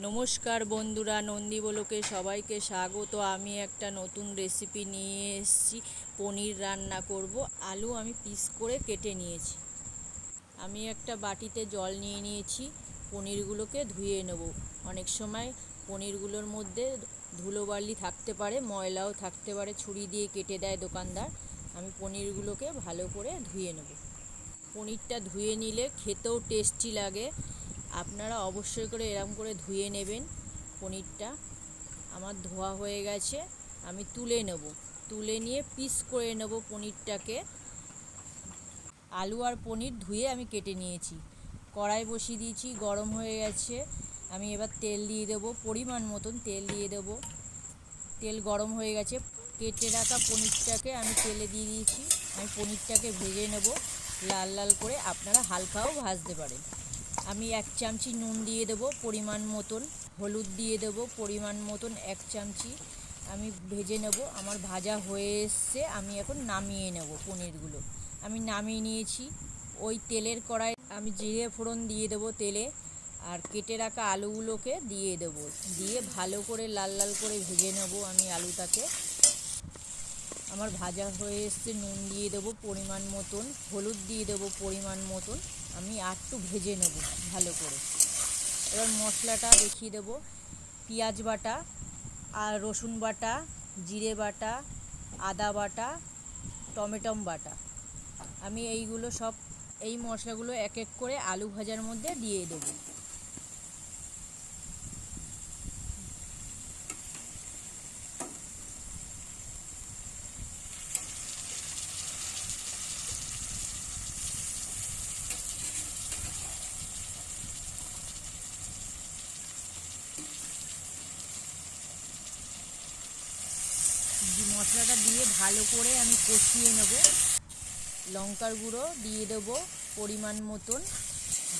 নমস্কার বন্ধুরা, নন্দী বলোকে সবাইকে স্বাগত। আমি একটা নতুন রেসিপি নিয়ে এসেছি। পনির রান্না করব। আলু আমি পিস করে কেটে নিয়েছি। আমি একটা বাটিতে জল নিয়ে নিয়েছি। পনিরগুলোকে ধুয়ে নেব। অনেক সময় পনিরগুলোর মধ্যে ধুলোবালি থাকতে পারে, ময়লাও থাকতে পারে, ছুরি দিয়ে কেটে দেয় দোকানদার। আমি পনিরগুলোকে ভালো করে ধুয়ে নেব। পনিরটা ধুয়ে নিলে খেতেও টেস্টি লাগে। আপনারা অবশ্যই করে এরম করে ধুয়ে নেবেন পনিরটা। আমার ধোয়া হয়ে গেছে, আমি তুলে নেব। তুলে নিয়ে পিস করে নেব পনিরটাকে। আলু আর পনির ধুয়ে আমি কেটে নিয়েছি। কড়াই বসিয়ে দিয়েছি, গরম হয়ে গেছে। আমি এবার তেল দিয়ে দেবো, পরিমাণ মতন তেল দিয়ে দেবো। তেল গরম হয়ে গেছে, কেটে রাখা পনিরটাকে আমি তেলে দিয়ে দিয়েছি। আমি পনিরটাকে ভেজে নেব লাল লাল করে। আপনারা হালকাও ভাজতে পারেন। আমি 1 চামচি নুন দিয়ে দেবো পরিমাণ মতন, হলুদ দিয়ে দেবো পরিমাণ মতন 1 চামচি। আমি ভেজে নেব। আমার ভাজা হয়ে এসছে, আমি এখন নামিয়ে নেব পনিরগুলো। আমি নামিয়ে নিয়েছি। ওই তেলের কড়াই আমি জিরে ফোড়ন দিয়ে দেবো তেলে, আর কেটে রাখা আলুগুলোকে দিয়ে দেবো। দিয়ে ভালো করে লাল লাল করে ভেজে নেব আমি আলুটাকে। আমার ভাজা হয়ে এসছে, নুন দিয়ে দেবো পরিমাণ মতন, হলুদ দিয়ে দেবো পরিমাণ মতন। আমি একটু ভেজে নেব ভালো করে। এবার মশলাটা দেখিয়ে দেবো। পেঁয়াজ বাটা আর রসুন বাটা, জিরে বাটা, আদা বাটা, টমেটো বাটা। আমি এইগুলো সব, এই মশলাগুলো এক এক করে আলু ভাজার মধ্যে দিয়ে দেবো। মশলাটা দিয়ে ভালো করে আমি কষিয়ে নেব। লঙ্কার গুঁড়ো দিয়ে দেবো পরিমাণ মতন।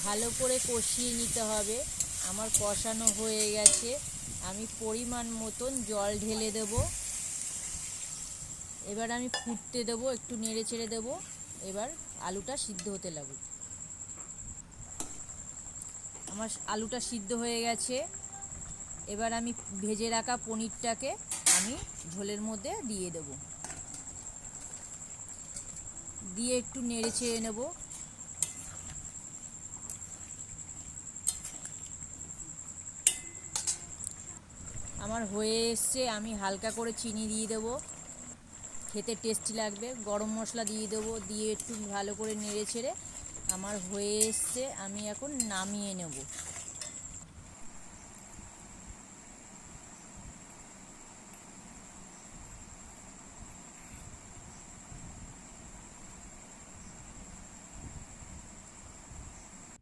ভালো করে কষিয়ে নিতে হবে। আমার কষানো হয়ে গেছে, আমি পরিমাণ মতন জল ঢেলে দেব। এবার আমি ফুটতে দেবো, একটু নেড়ে চেড়ে দেবো। এবার আলুটা সিদ্ধ হতে লাগুক। আমার আলুটা সিদ্ধ হয়ে গেছে। এবার আমি ভেজে রাখা পনিরটাকে আমি ঝোলের মধ্যে দিয়ে দেব। দিয়ে একটু নেড়ে চেড়ে নেব। আমার হয়ে এসছে, আমি হালকা করে চিনি দিয়ে দেবো, খেতে টেস্টি লাগবে। গরম মশলা দিয়ে দেবো, দিয়ে একটু ভালো করে নেড়ে ছেড়ে আমার হয়ে এসছে, আমি এখন নামিয়ে নেব।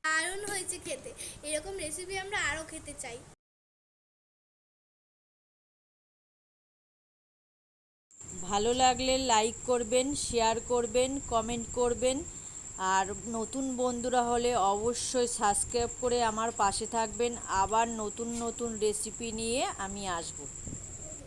দারুণ হয়েছে খেতে। এরকম রেসিপি আমরা আরও খেতে চাই। ভালো লাগলে লাইক করবেন, শেয়ার করবেন, কমেন্ট করবেন। আর নতুন বন্ধুরা হলে অবশ্যই সাবস্ক্রাইব করে আমার পাশে থাকবেন। আবার নতুন নতুন রেসিপি নিয়ে আমি আসব।